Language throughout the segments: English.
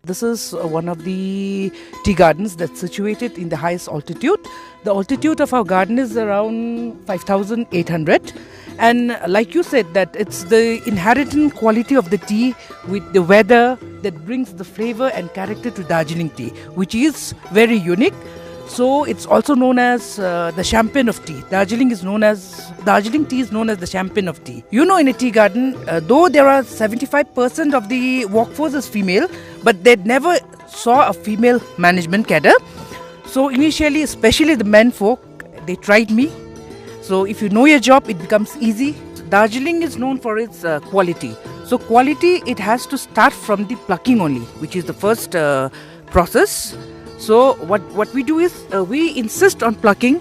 This is one of the tea gardens that's situated in the highest altitude. The altitude of our garden is around 5,800. And like you said, that it's the inherent quality of the tea with the weather that brings the flavor and character to Darjeeling tea, which is very unique. So it's also known as the champion of tea. Darjeeling tea is known as the champion of tea. You know, in a tea garden, though there are 75% of the workforce is female, but they never saw a female management cadre. So initially, especially the men folk, they tried me. So if you know your job, it becomes easy. Darjeeling is known for its quality. So quality, it has to start from the plucking only, which is the first process. So what we do is we insist on plucking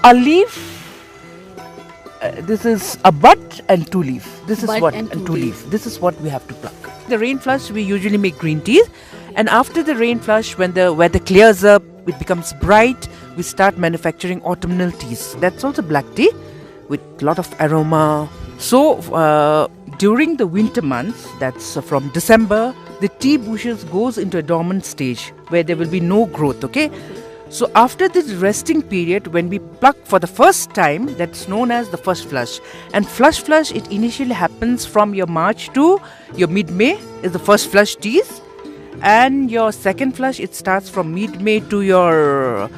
a leaf. This is a bud and two leaf. This is Bud what and and two two leaf. leaf. This is what we have to pluck. The rain flush, we usually make green tea, and after the rain flush, when the weather clears up, it becomes bright. We start manufacturing autumnal teas. That's also black tea with a lot of aroma. So during the winter months, that's from December, the tea bushes goes into a dormant stage where there will be no growth. Okay. So after this resting period, when we pluck for the first time, that's known as the first flush. And flush, it initially happens from your March to your mid-May is the first flush teas. And your second flush, it starts from mid-May to your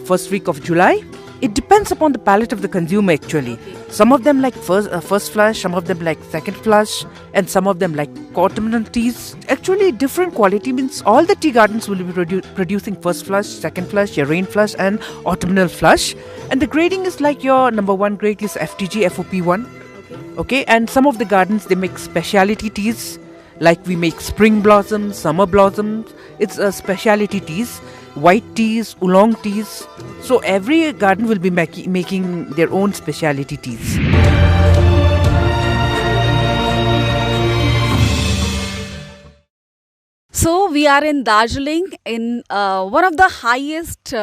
first week of July. It depends upon the palate of the consumer actually. Some of them like first flush, some of them like second flush, and some of them like autumnal teas. Actually, different quality means all the tea gardens will be producing first flush, second flush, your rain flush, and autumnal flush. And the grading is like your number one grade is FTG FOP1. Okay, and some of the gardens they make specialty teas, like we make spring blossoms, summer blossoms. It's a specialty teas, white teas, oolong teas. So every garden will be making their own specialty teas. So we are in Darjeeling in one of the highest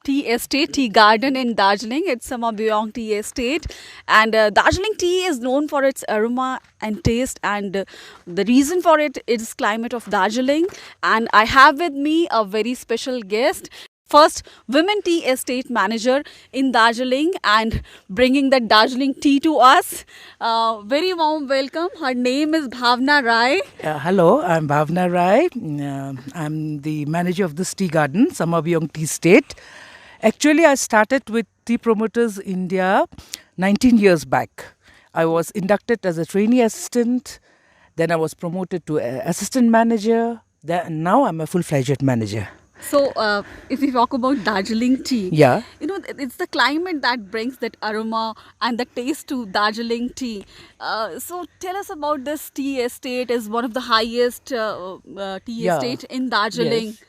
tea garden in Darjeeling. It's Samabyong Tea Estate, and Darjeeling tea is known for its aroma and taste, and the reason for it is climate of Darjeeling. And I have with me a very special guest. First women tea estate manager in Darjeeling and bringing the Darjeeling tea to us. Very warm welcome. Her name is Bhavna Rai. Hello, I'm Bhavna Rai. I'm the manager of this tea garden, Samabyong Tea Estate. Actually, I started with Tea Promoters India 19 years back. I was inducted as a trainee assistant. Then I was promoted to assistant manager. Now I'm a full-fledged manager. So, if we talk about Darjeeling tea, Yeah. you know, it's the climate that brings that aroma and the taste to Darjeeling tea. So, tell us about this tea estate. Is one of the highest tea Yeah. estate in Darjeeling. Yes.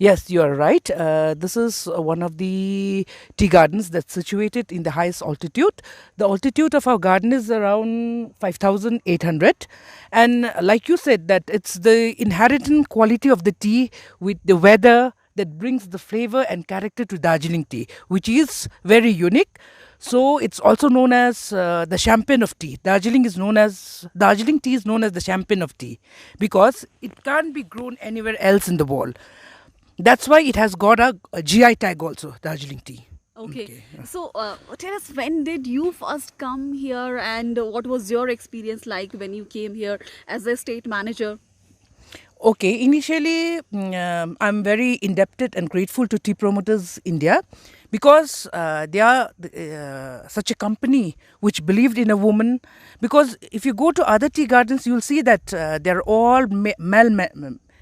Yes, you are right. This is one of the tea gardens that's situated in the highest altitude. The altitude of our garden is around 5,800. And like you said, that it's the inherent quality of the tea with the weather that brings the flavor and character to Darjeeling tea, which is very unique. So it's also known as the champion of tea. Darjeeling tea is known as the champion of tea because it can't be grown anywhere else in the world. That's why it has got a GI tag also, Darjeeling tea. Okay. So, tell us, when did you first come here, and what was your experience like when you came here as a state manager? Okay, initially I'm very indebted and grateful to Tea Promoters India because they are such a company which believed in a woman. Because if you go to other tea gardens, you'll see that they're all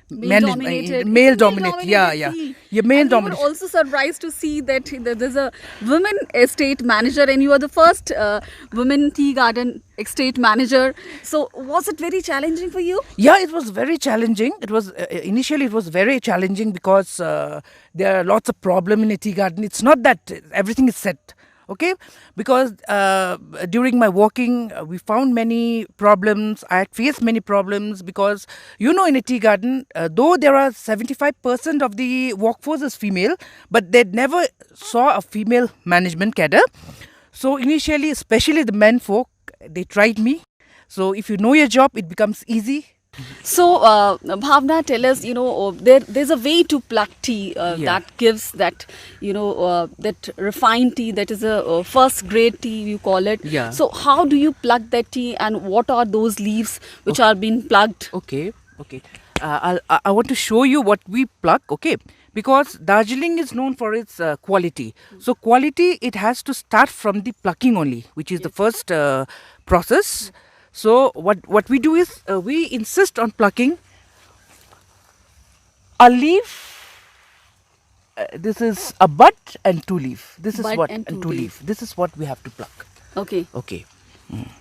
Male-dominated. male It's a dominated. Yeah, male-dominated yeah. tea. Yeah, male And we were dominated. also surprised to see that there's a women estate manager, and you are the first women tea garden estate manager. So, was it very challenging for you? Yeah, it was very challenging. It was initially it was very challenging because there are lots of problem in a tea garden. It's not that everything is set. Okay, because during my working, we found many problems. I had faced many problems because you know, in a tea garden, though there are 75% of the workforce is female, but they never saw a female management cadre. So initially, especially the men folk, they tried me. So if you know your job, it becomes easy So, Bhavna, tell us, there's a way to pluck tea that gives that, that refined tea, that is a first grade tea, you call it. Yeah. So, how do you pluck that tea, and what are those leaves which are being plucked? Okay. I want to show you what we pluck, okay? Because Darjeeling is known for its quality. So quality, it has to start from the plucking only, which is the first process. So what we do is we insist on plucking a leaf. This is a bud and two leaf. This is Bud what and and two two leaf. leaf. This is what we have to pluck. Okay, Okay.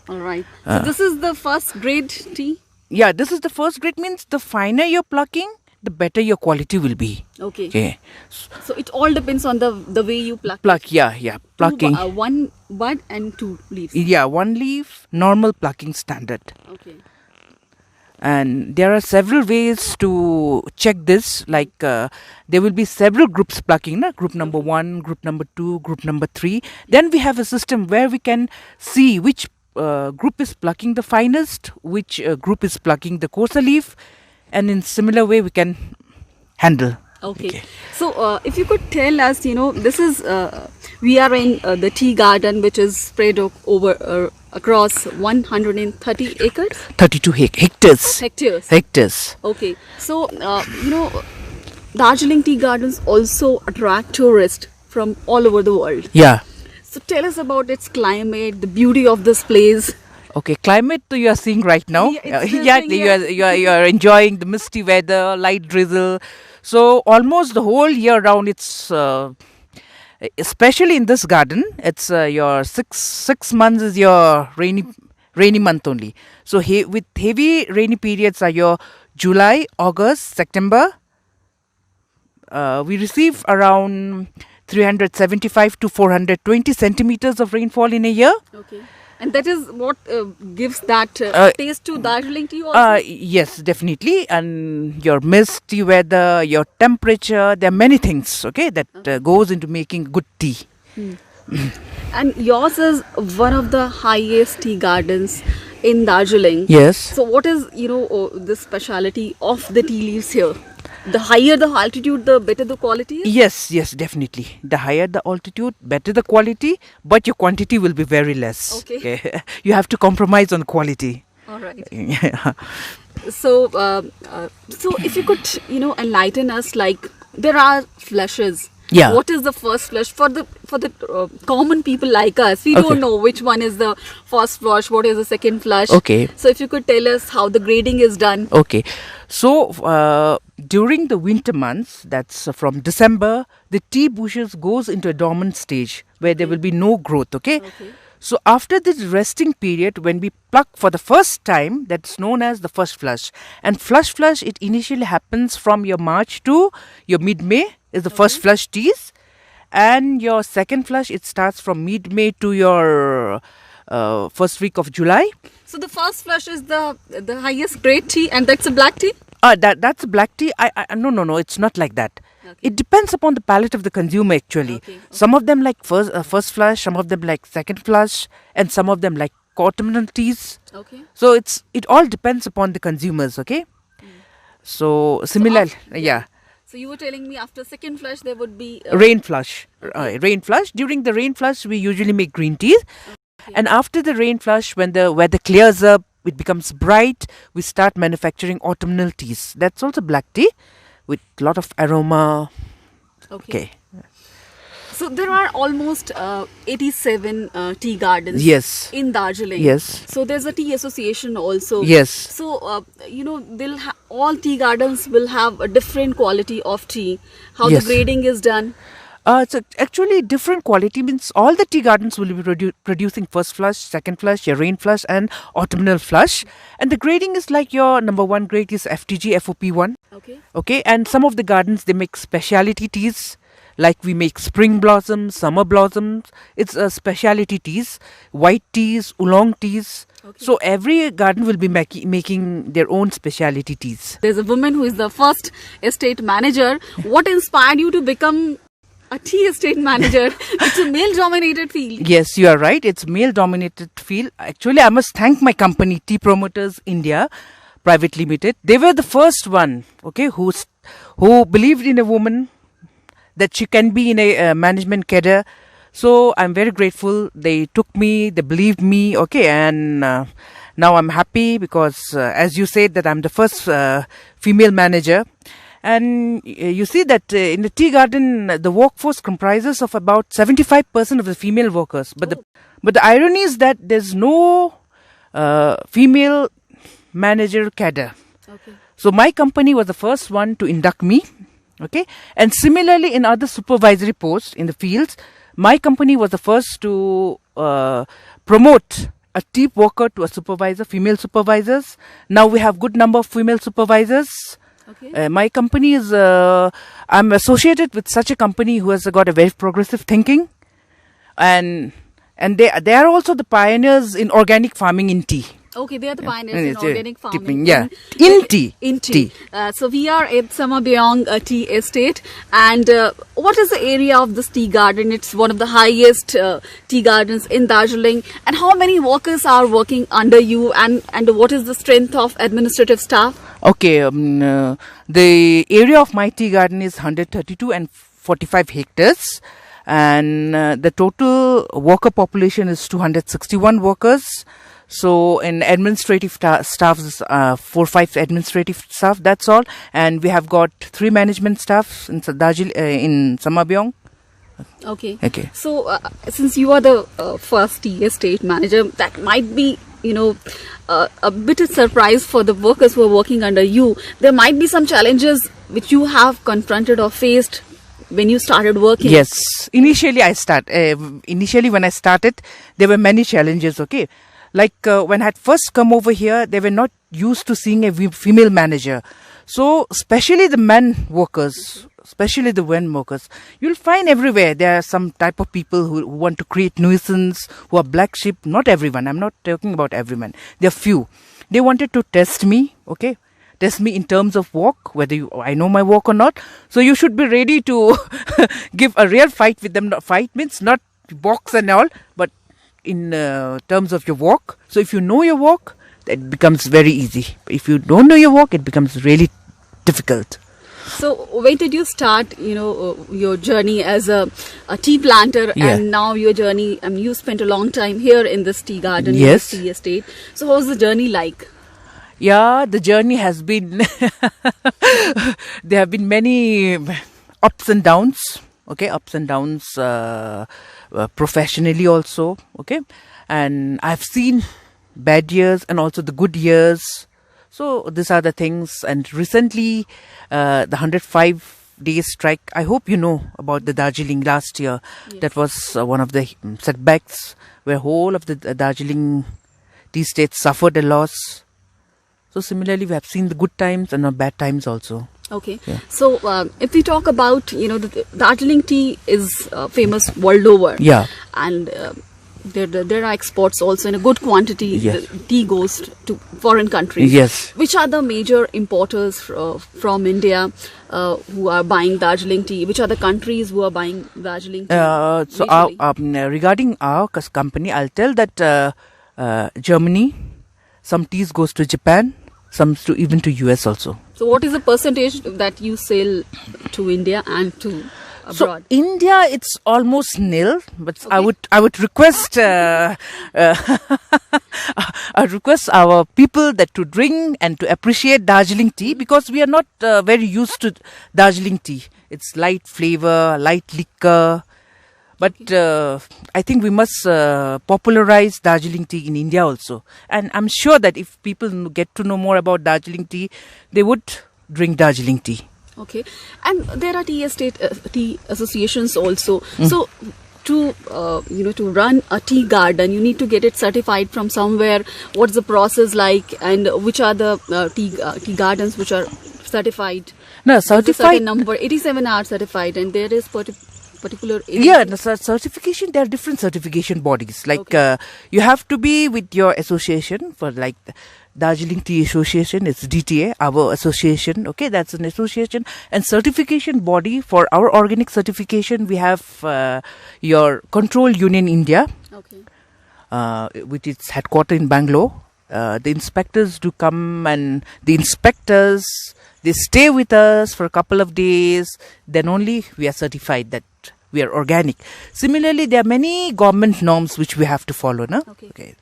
all right. So, this is the first grade tea? Yeah, this is the first grade, means the finer you're plucking, the better your quality will be. Okay. Okay. So, it all depends on the way you pluck. Pluck, yeah, plucking. One bud and two leaves. Yeah, one leaf, normal plucking standard. Okay. And there are several ways to check this. Like there will be several groups plucking, na? Group number 1, group number 2, group number 3. Then we have a system where we can see which group is plucking the finest, which group is plucking the coarser leaf, and in similar way we can handle. Okay. So, if you could tell us, this is we are in the tea garden, which is spread over across 130 acres. 32 hectares. Hectares. Okay. So, Darjeeling tea gardens also attract tourists from all over the world. Yeah. So, tell us about its climate, the beauty of this place. Okay, climate you are seeing right now. Yeah, it's Yeah, drizzling, you are enjoying the misty weather, light drizzle. So almost the whole year round, it's especially in this garden. It's your six months is your rainy month only. So with heavy rainy periods are your July, August, September. We receive around 375 to 420 centimeters of rainfall in a year. Okay. And that is what gives that taste to Darjeeling tea also? Yes, definitely. And your misty weather, your temperature, there are many things, okay, that goes into making good tea. And yours is one of the highest tea gardens in Darjeeling. Yes. So what is, the speciality of the tea leaves here? The higher the altitude, the better the quality is? Yes, definitely. The higher the altitude, better the quality, but your quantity will be very less. Okay. You have to compromise on quality. All right. Yeah. So, so if you could, enlighten us, like there are flushes. Yeah. What is the first flush for the common people like us? We Okay. don't know which one is the first flush, what is the second flush. Okay. So if you could tell us how the grading is done. Okay. So during the winter months, that's from December, the tea bushes goes into a dormant stage where there will be no growth. Okay. So after this resting period, when we pluck for the first time, that's known as the first flush. And flush, it initially happens from your March to your mid-May is the first flush teas. And your second flush, it starts from mid-May to your first week of July. So the first flush is the highest grade tea, and that's a black tea? That's a black tea. No, it's not like that. Okay. It depends upon the palate of the consumer actually. Okay. Some of them like first flush, some of them like second flush, and some of them like autumnal teas. Okay. So it all depends upon the consumers, okay? So similar, yeah. So you were telling me after second flush there would be Rain flush. During the rain flush, we usually make green tea. And after the rain flush, when the weather clears up, it becomes bright, we start manufacturing autumnal teas. That's also black tea with a lot of aroma. Okay. So there are almost 87 tea gardens Yes. in Darjeeling. Yes. So there's a tea association also. Yes. So all tea gardens will have a different quality of tea. How Yes. the grading is done. It's actually different quality, means all the tea gardens will be producing first flush, second flush, your rain flush and autumnal flush. And the grading is like your number 1 grade is FTG FOP1. Okay. Okay, and some of the gardens, they make speciality teas, like we make spring blossoms, summer blossoms. It's speciality teas, white teas, oolong teas. Okay. So every garden will be making their own speciality teas. There's a woman who is the first estate manager. What inspired you to become a tea estate manager? It's a male-dominated field. Yes, you are right. It's male-dominated field. Actually, I must thank my company, Tea Promoters India, Private Limited. They were the first one, okay, who believed in a woman that she can be in a management cadre. So I'm very grateful. They took me, they believed me, okay, and now I'm happy because, as you said, that I'm the first female manager. And you see that in the tea garden, the workforce comprises of about 75% of the female workers. But the irony is that there's no female manager cadre. Okay. So my company was the first one to induct me. Okay, and similarly in other supervisory posts in the fields, my company was the first to promote a team worker to a supervisor, female supervisors. Now we have good number of female supervisors. Okay. My company is, I'm associated with such a company who has got a very progressive thinking, and they are also the pioneers in organic farming in tea. Okay, they are the pioneers in It's, organic farming. Yeah, in tea. In tea. So we are at Samabyong Tea Estate, and what is the area of this tea garden? It's one of the highest tea gardens in Darjeeling. And how many workers are working under you, and what is the strength of administrative staff? Okay, the area of my tea garden is 132 and 45 hectares, and the total worker population is 261 workers. So in administrative staffs, 4-5 administrative staff, that's all. And we have got 3 management staffs in in Samabyong. Okay. Okay. So since you are the first tea estate manager, that might be, a bit of surprise for the workers who are working under you. There might be some challenges which you have confronted or faced when you started working. Yes. Initially when I started, there were many challenges, okay. Like when I had first come over here, they were not used to seeing a female manager. So especially the men workers, you'll find everywhere there are some type of people who want to create nuisance, who are black sheep. Not everyone. I'm not talking about everyone. There are few. They wanted to test me, okay. Test me in terms of work, whether I know my work or not. So you should be ready to give a real fight with them. Fight means not box and all, but in terms of your work. So if you know your work, it becomes very easy. If you don't know your work, it becomes really difficult. So when did you start, your journey as a tea planter, and now your journey, you spent a long time here in this tea garden, yes, in this tea estate. So how's the journey like? Yeah, the journey has been, there have been many ups and downs. Okay, ups and downs professionally also, okay, and I've seen bad years and also the good years. So these are the things. And recently, the 105 days strike, I hope you know about the Darjeeling last year. Yes. That was one of the setbacks where whole of the Darjeeling tea states suffered a loss. So similarly, we have seen the good times and the bad times also. Okay. Yeah. So if we talk about, the Darjeeling tea is famous world over. Yeah. And there are exports also in a good quantity. Yes. The tea goes to foreign countries. Yes. Which are the major importers from India who are buying Darjeeling tea? Which are the countries who are buying Darjeeling tea? Regarding our company, I'll tell that Germany, some teas goes to Japan, some even to US also. So what is the percentage that you sell to India and to abroad? So India, it's almost nil, but Okay. I would request I request our people that to drink and to appreciate Darjeeling tea, because we are not very used to Darjeeling tea. It's light flavor, light liquor. But I think we must popularize Darjeeling tea in India also. And I'm sure that if people get to know more about Darjeeling tea, they would drink Darjeeling tea. Okay. And there are tea estate tea associations also. So to run a tea garden, you need to get it certified from somewhere. What's the process like, and which are the tea gardens which are certified? No, There's a certified. certain number, 87 are certified, and there is particular area. Yeah, the certification, there are different certification bodies. Like you have to be with your association. For like the Darjeeling Tea Association, it's DTA, our association. Okay, that's an association. And certification body for our organic certification, we have your Control Union India, Okay. which is headquartered in Bangalore. The inspectors do come, and the inspectors, they stay with us for a couple of days. Then only we are certified that we are organic. Similarly, there are many government norms which we have to follow. No? Okay.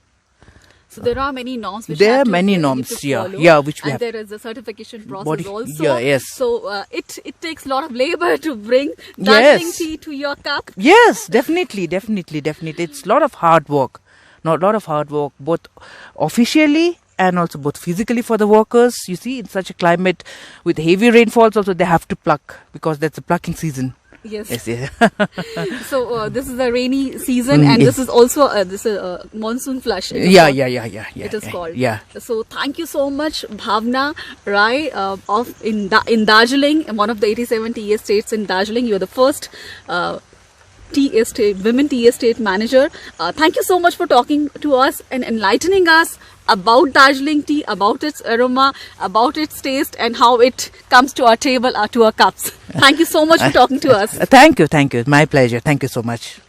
So there are many norms which There have are to- many you norms, need to yeah, follow. yeah, which we and have. there is a certification process Body- also. yeah, yes. So it takes a lot of labor to bring Darjeeling Yes. tea to your cup. Yes, definitely. It's a lot of hard work. Not a lot of hard work, both officially and also both physically for the workers. You see, in such a climate with heavy rainfalls, also they have to pluck because that's the plucking season. Yes. Yes, yeah. So this is the rainy season, Mm, and yes. this is also this is monsoon flush. it is Yeah. called. It is called. Yeah. So thank you so much, Bhavna Rai, in Darjeeling, one of the 87 tea estates in Darjeeling. You are the first women tea estate manager. Thank you so much for talking to us and enlightening us about Darjeeling tea, about its aroma, about its taste, and how it comes to our table, to our cups. Thank you so much for talking to us. Thank you. My pleasure. Thank you so much.